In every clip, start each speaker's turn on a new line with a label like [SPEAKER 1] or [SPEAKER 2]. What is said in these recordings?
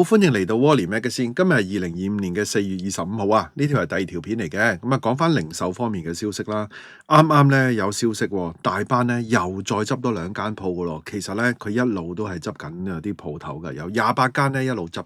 [SPEAKER 1] 好歡迎嚟到 Wally Magazine，今日係2025年嘅4月25號啊！呢條係第二條片嚟嘅，咁啊講翻零售方面嘅消息啦。啱啱咧有消息喎，大班咧又再執多兩間鋪噶咯。其實咧佢一路都係執緊啲鋪頭嘅，有28間咧一路執。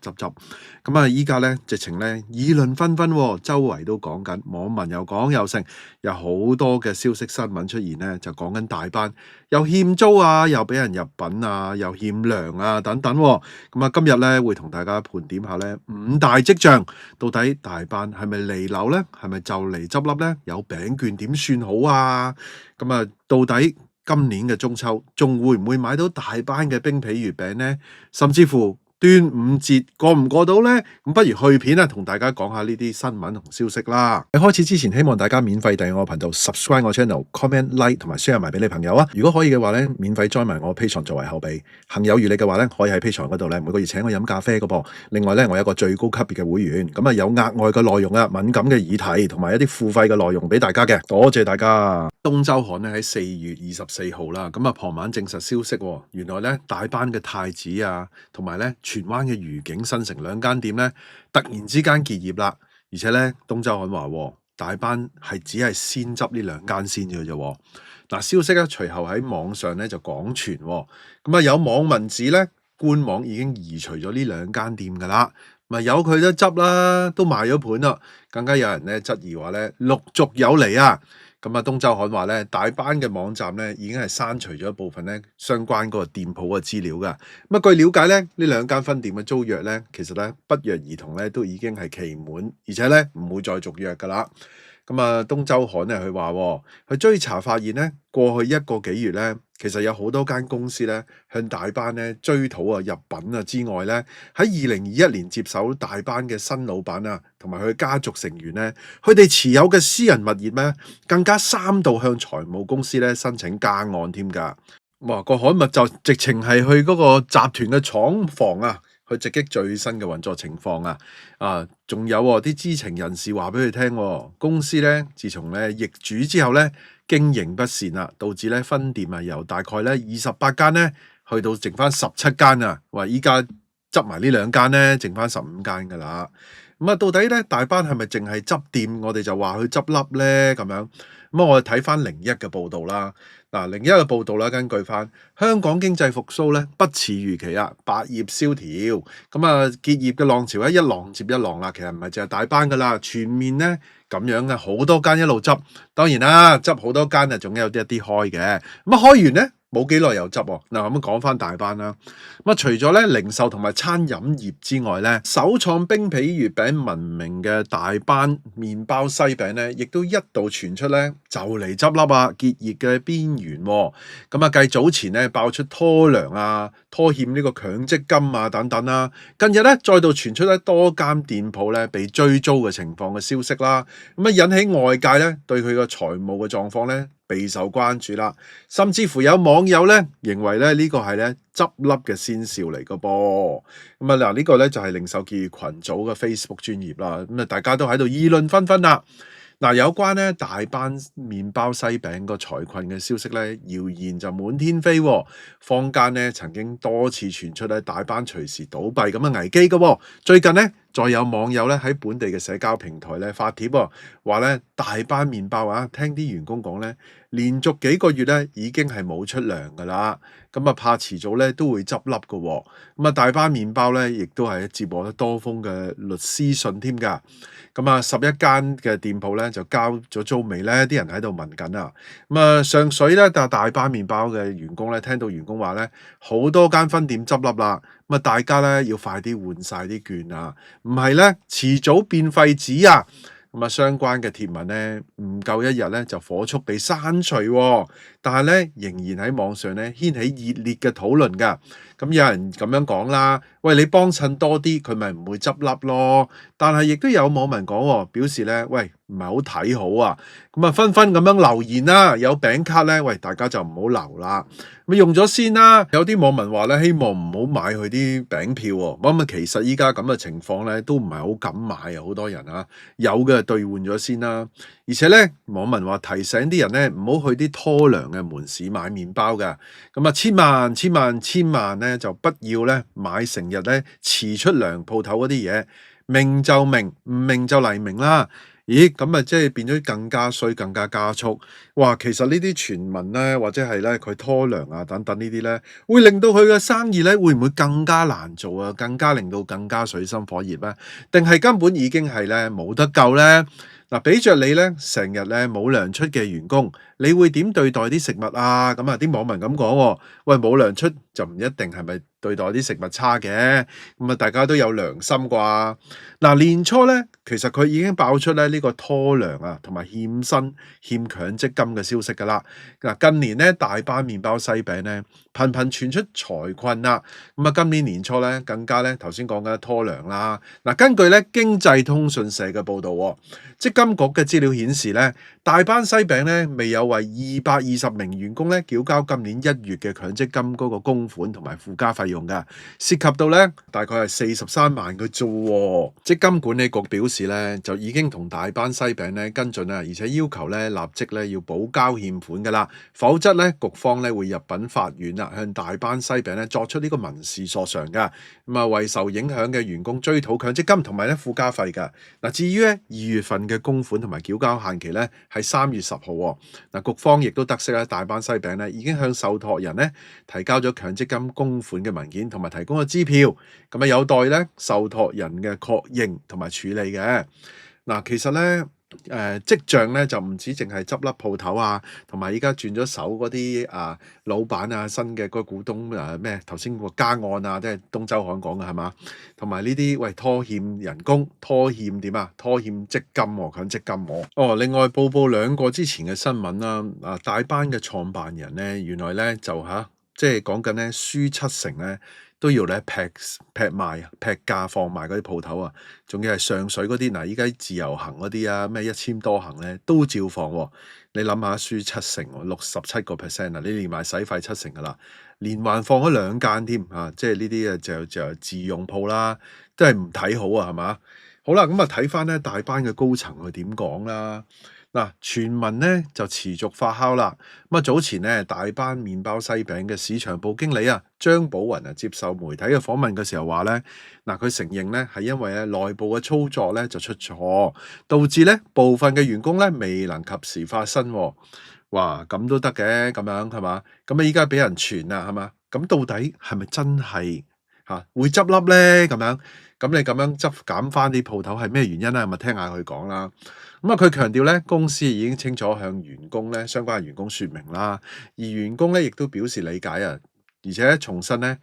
[SPEAKER 1] 咁啊依家咧直情咧議論紛紛喎，周圍都講緊，網民又講又剩，有好多嘅消息新聞出現咧，就講緊大班又欠租啊，又俾人入品啊，又欠糧啊等等喎。咁啊今日咧會同大家盤點下咧5大跡象，到底大班係咪離樓咧？係咪就嚟執笠咧？有餅券點算好啊？咁啊，到底今年嘅中秋仲會唔會買到大班嘅冰皮月餅呢？甚至乎端午節過唔過到呢？咁不如去片啊，同大家講下呢啲新聞同消息啦。喺開始之前，希望大家免費訂閱我頻道 ，subscribe 我 channel，comment like 同埋 share 埋俾你朋友啊！如果可以嘅話咧，免費 join 埋我 Patreon 作為後備。行有餘力嘅話咧，可以喺 Patreon 嗰度咧每個月請我飲咖啡嘅噃。另外咧，我有一個最高級別嘅會員，咁啊有額外嘅內容啊，敏感嘅議題同埋一啲付費嘅內容俾大家嘅。多謝大家。東周刊咧喺4月24號啦，咁啊傍晚證實消息喎，原來咧大班嘅太子啊，同埋咧荃灣嘅愉景新城兩間店咧，突然之間結業啦，而且咧東周刊話大班係只係先執呢兩間先嘅啫。嗱，消息咧隨後喺網上咧就廣傳，咁啊有網民指咧官網已經移除咗呢兩間店噶啦，咪由佢都執啦，都賣咗盤啦，更加有人咧質疑話咧陸續有嚟啊。咁啊，東周刊話咧，大班嘅網站咧已經係刪除咗一部分咧相關嗰個店鋪嘅資料噶。咁啊，據了解咧，呢兩間分店嘅租約咧，其實咧不約而同咧都已經係期滿，而且咧唔會再續約噶啦。咁啊，東周刊咧佢話，佢追查發現咧，過去1個幾月咧，其實有好多間公司咧向大班咧追討啊入品啊之外咧，喺2021年接手大班嘅新老闆啊，同埋佢家族成員咧，佢哋持有嘅私人物業咧，更加3度向財務公司咧申請加按添㗎。哇！個刊物就直情係去嗰個集團嘅廠房啊，去直擊最新嘅運作情況啊！仲有啲知情人士話俾佢聽，公司咧自從咧易主之後咧經營不善啦，導致咧分店啊由大概咧28間咧去到剩翻17間啊！話依家執埋呢兩間咧，剩翻15間㗎啦。咁啊，到底咧大班係咪淨係執店，我哋就話佢執笠咧咁樣？咁啊，我哋睇翻01嘅報導啦。嗱，01嘅報導啦，根據翻香港經濟復甦咧，不似預期啊，百業蕭條。咁啊，結業嘅浪潮咧，一浪接一浪啦。其實唔係淨係大班噶啦，全面咧咁樣嘅好多間一路執。當然啦，執好多間啊，總有一啲開嘅。咁啊，開完咧冇幾耐又執喎。嗱，咁講翻大班啦。咁啊，除咗咧零售同埋餐飲業之外咧，首創冰皮月餅聞名嘅大班麵包西餅咧，亦都一度傳出咧就嚟執笠啊，結業嘅邊緣。咁啊，繼早前咧爆出拖糧啊、拖欠呢個強積金啊等等啦，近日咧再度傳出咧多間店鋪咧被追租嘅情況嘅消息啦，咁啊引起外界咧對佢個財務嘅狀況咧備受關注啦，甚至乎有網友咧認為咧呢個係咧執笠嘅先兆嚟個噃。咁啊嗱，呢個咧就係零售結業群組嘅 Facebook 專頁啦，咁啊大家都喺度議論紛紛啦。嗱，有關咧大班麵包西餅個財困嘅消息咧，謠言就滿天飛喎。坊間咧曾經多次傳出咧大班隨時倒閉咁嘅危機嘅喎。最近咧再有網友咧喺本地嘅社交平台咧發帖喎，話咧大班麵包啊，聽啲員工講咧，連續幾個月咧已經係冇出糧㗎啦。咁啊怕遲早咧都會執笠㗎喎。咁啊大班麵包咧亦都係接獲得多封嘅律師信添㗎。咁啊11間嘅店鋪咧就交咗租未咧？啲人喺度問緊啊。咁啊上水咧大班麵包嘅員工咧聽到員工話咧，好多間分店執笠啦。咁啊大家咧要快啲換晒啲券啊，唔係咧遲早變廢紙啊。咁啊相關嘅貼文咧唔夠1日咧就火速被刪除喎，但係咧仍然喺網上咧掀起熱烈嘅討論㗎。咁有人咁樣講啦，喂，你幫襯多啲，佢咪唔會執笠咯。但係亦都有網民講，表示咧，喂，唔係好睇好啊。咁啊紛紛咁樣留言啦，有餅卡咧，喂，大家就唔好留啦。咁用咗先啦。有啲網民話咧，希望唔好買佢啲餅票喎。咁啊其實依家咁嘅情況咧，都唔係好敢買啊，好多人啊，有嘅兌換咗先啦。而且咧，網民話提醒啲人咧，唔好去啲拖糧嘅門市買麵包㗎。咁啊千萬咧就不要咧買成日咧遲出糧鋪頭嗰啲嘢，明就明，唔明就黎明啦。咦，咁啊，即係變咗更加衰、更加加速。哇，其實呢啲傳聞咧，或者係咧佢拖糧啊等等呢啲咧，會令到佢嘅生意咧，會唔會更加難做啊？更加令到更加水深火熱咧？定係根本已經係咧冇得救咧？嗱，俾着你咧，成日咧冇糧出嘅員工，你會點對待啲食物啊？咁啊，啲網民咁講喎，喂，冇糧出就唔一定係咪對待啲食物差嘅？咁啊，大家都有良心啩？嗱，年初咧，其實佢已經爆出咧呢個拖糧啊，同埋欠薪、欠強積金嘅消息㗎啦。嗱，近年咧大班麵包西餅咧頻頻傳出財困啦。咁啊，今年年初咧更加咧頭先講緊拖糧啦。嗱，根據咧經濟通訊社嘅報導喎，積金局嘅資料顯示咧，大班西餅咧未有為220名員工咧繳交今年1月嘅強積金嗰個供款同埋附加費用㗎，涉及到咧大概係43萬嘅啫喎。積金管理局表示咧，就已經同大班西餅咧跟進啊，而且要求咧立即咧要補交欠款㗎啦，否則咧局方咧會入稟法院啊，向大班西餅咧作出呢個民事索償㗎。咁啊，為受影響嘅員工追討強積金同埋咧附加費㗎。嗱，至於咧2月份嘅供款同埋繳交限期咧係3月10號喎。嗱，局方亦都得悉咧，大班西餅咧已經向受託人咧提交咗強積金供款嘅文件同埋提供咗支票，咁啊有待咧受託人嘅確認同埋處理嘅。嗱，其實咧跡象咧就唔止淨係執笠鋪頭啊，同埋依家轉咗手嗰啲老闆啊，新嘅嗰個股東咩頭先個加按啊，即係東周刊講嘅係嘛？同埋呢啲喂拖欠人工、拖欠點啊？拖欠積金喎、強積金喎。哦，另外報兩個之前嘅新聞啦，大班嘅創辦人咧，原來咧就即係講緊咧輸70%咧。都要咧劈賣、劈價放賣嗰啲鋪頭啊，仲要係上水嗰啲嗱，依家自由行嗰啲啊，咩1000多行咧都照放喎。你諗下，輸70%喎，67% 啊，你連埋使費70%噶啦，連環放咗2間添啊，即係呢啲就自用鋪啦，都係唔睇好啊，係嘛？好啦，咁啊睇翻咧大班嘅高層佢點講啦。嗱，傳聞咧就持續發酵啦。咁啊，早前咧大班麵包西餅嘅市場部經理張寶雲接受媒體嘅訪問嘅時候話咧，嗱，佢承認咧係因為咧內部嘅操作咧就出錯，導致咧部分嘅員工咧未能及時發薪喎。哇，咁都得嘅，咁樣係嘛？咁啊依家俾人傳啦，係嘛？咁到底係咪真係會執笠咧？咁樣，咁你咁樣減翻啲鋪頭係咩原因咧？咪聽下佢講啦。咁啊，佢強調咧，公司已經清楚向員工咧相關嘅員工説明啦，而員工咧亦都表示理解啊，而且重申咧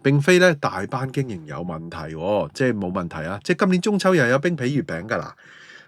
[SPEAKER 1] 並非咧大班經營有問題喎，即係冇問題啊，即係今年中秋又有冰皮月餅㗎啦。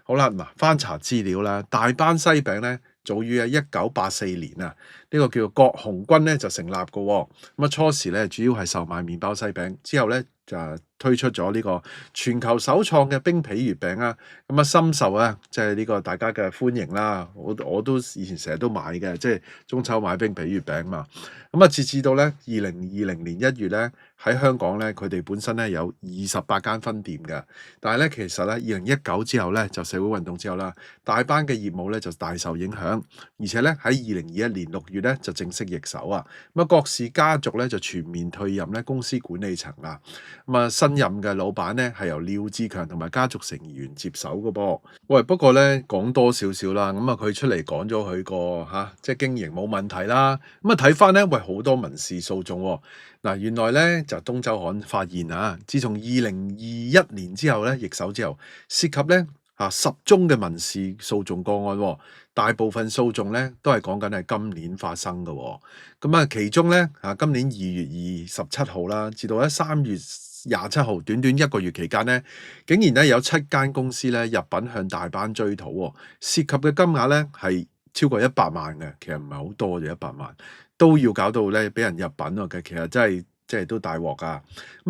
[SPEAKER 1] 好啦，嗱，翻查資料啦，大班西餅咧早於1984年呢個叫做郭紅軍咧就成立嘅喎。咁初時咧主要係售賣麵包西餅，之後咧就推出咗呢個全球首創嘅冰皮月餅啊，咁深受即係呢個大家嘅歡迎啦。我都以前成日都買嘅，即係中秋買冰皮月餅嘛。咁截至到咧2020年1月咧喺香港咧，佢哋本身咧有28間分店嘅，但係咧其實咧2019之後咧就社會運動之後啦，大班嘅業務咧就大受影響，而且咧喺2021年6月咧就正式易手啊。咁郭氏家族咧就全面退任咧公司管理層啦。咁新任嘅老闆咧係由廖志強同埋家族成員接手嘅噃。喂，不過咧講多少少啦，咁佢出嚟講咗佢個即係經營冇問題啦。咁睇翻咧，喂好多民事訴訟喎。嗱，原來咧就東周刊發現自從2021年之後咧易手之後，涉及咧10宗嘅民事訴訟個案喎，大部分訴訟咧都係講緊係今年發生嘅喎。咁其中咧今年2月27號啦，至到3月27號，短短1個月期間咧，竟然咧有7間公司咧入稟向大班追討喎，涉及嘅金額咧係超過100萬嘅，其實唔係好多嘅100萬，都要搞到咧俾人入稟喎嘅，其實真係。即係都大鑊㗎。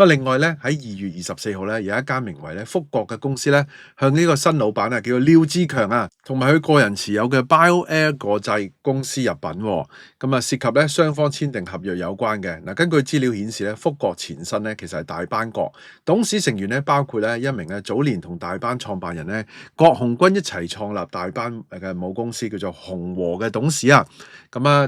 [SPEAKER 1] 另外咧喺2月24號咧，有一間名為咧福國嘅公司咧，向呢個新老闆叫做廖志強同埋佢個人持有嘅 BioAir 果劑公司入稟喎。咁涉及咧雙方簽訂合約有關嘅。嗱，根據資料顯示咧，福國前身咧其實係大班國，董事成員咧包括咧一名早年同大班創辦人咧郭紅軍一齊創立大班嘅母公司叫做紅和嘅董事同埋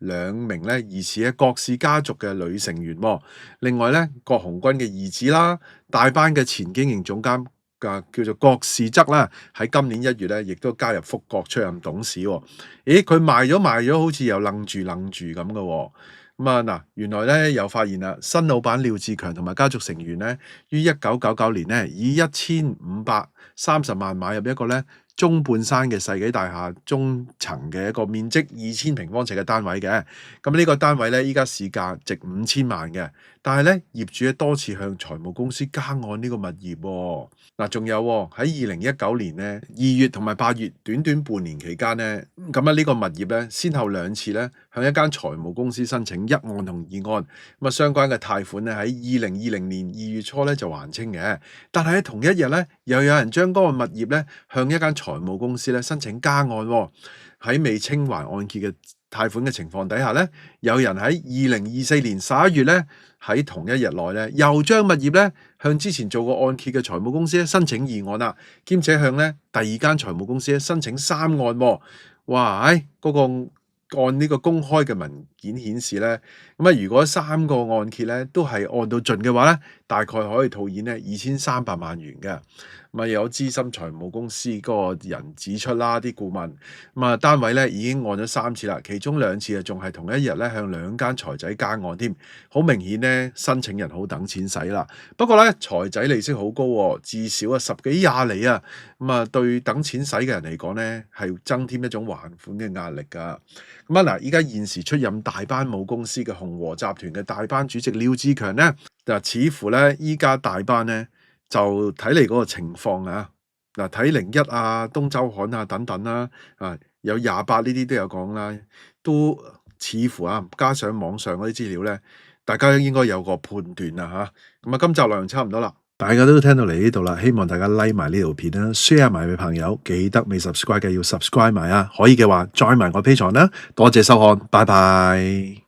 [SPEAKER 1] 2名咧疑似郭氏家族嘅女成員喎。另外咧，郭鴻鈞嘅兒子啦，大班嘅前經營總監叫做郭士則啦，喺今年1月咧，亦都加入福國出任董事喎。咦，佢賣咗，好似又愣住咁嘅喎。咁啊嗱，原來咧又發現啦，新老闆廖志強同埋家族成員咧，於1999年咧，以1530萬買入一個咧中半山嘅世紀大廈中層嘅一個面積2000平方尺嘅單位嘅。咁呢個單位咧，依家市價值5000萬嘅，但係咧業主咧多次向財務公司加按呢個物業喎。嗱，仲有喺2019年咧2月同埋8月短短半年期間咧，咁呢個物業咧先後2次咧向一間財務公司申請1按同2按，咁相關嘅貸款咧喺2020年2月初咧就還清嘅，但係喺同一日咧又有人將嗰個物業咧向一間財務公司咧申請加按喎。喺未清還按揭嘅貸款嘅情況底下咧，有人喺2024年11月咧喺同一日內咧又將物業咧向之前做過按揭嘅財務公司咧申請2按啦，兼且向咧第二間財務公司咧申請3按喎。哇！嗰個按呢個公開嘅文件顯示咧，如果3個按揭咧都係按到盡嘅話咧，大概可以套現咧2300萬元嘅。有資深財務公司嗰個人指出啦，啲顧問單位咧已經按咗3次啦，其中2次仲係同一日咧向2間財仔加按添，好明顯咧申請人好等錢使啦。不過咧財仔利息好高喎，至少10幾20厘啊，對等錢使嘅人嚟講咧係增添一種還款嘅壓力㗎。依家現時出任大班母公司嘅鴻和集團嘅大班主席廖志強咧，似乎咧依家大班咧就睇嚟嗰個情況啊，睇01啊、東周刊啊等等啦，有28呢啲都有講啦，都似乎加上網上嗰啲資料咧，大家應該有個判斷啦嚇。今集內容差唔多啦，大家都聽到嚟呢度啦，希望大家 like 埋呢條片啦 ，share 埋俾朋友，記得未 subscribe 嘅要 subscribe 埋啊，可以嘅話 join 埋我 Patreon啦，多謝收看，拜拜。